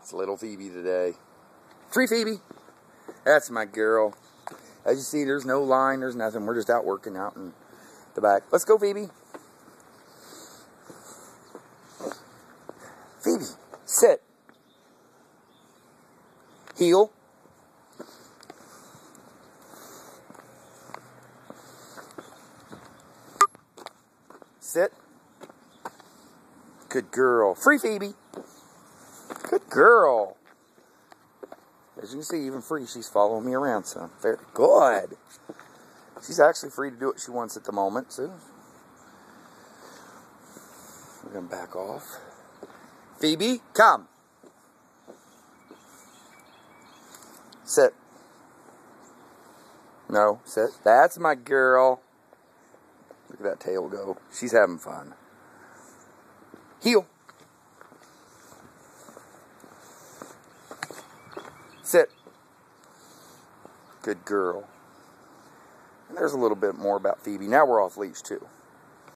It's little Phoebe today. Free Phoebe. That's my girl. As you see, there's no line, there's nothing. We're just out working out in the back. Let's go, Phoebe. Phoebe, sit. Heel. Sit. Good girl. Free Phoebe. Good girl. As you can see, even Free, she's following me around, so very good. She's actually free to do what she wants at the moment, so we're going to back off. Phoebe, come. Sit. No, sit. That's my girl. Look at that tail go. She's having fun. Heel. Sit. Good girl. And there's a little bit more about Phoebe. Now we're off leash too.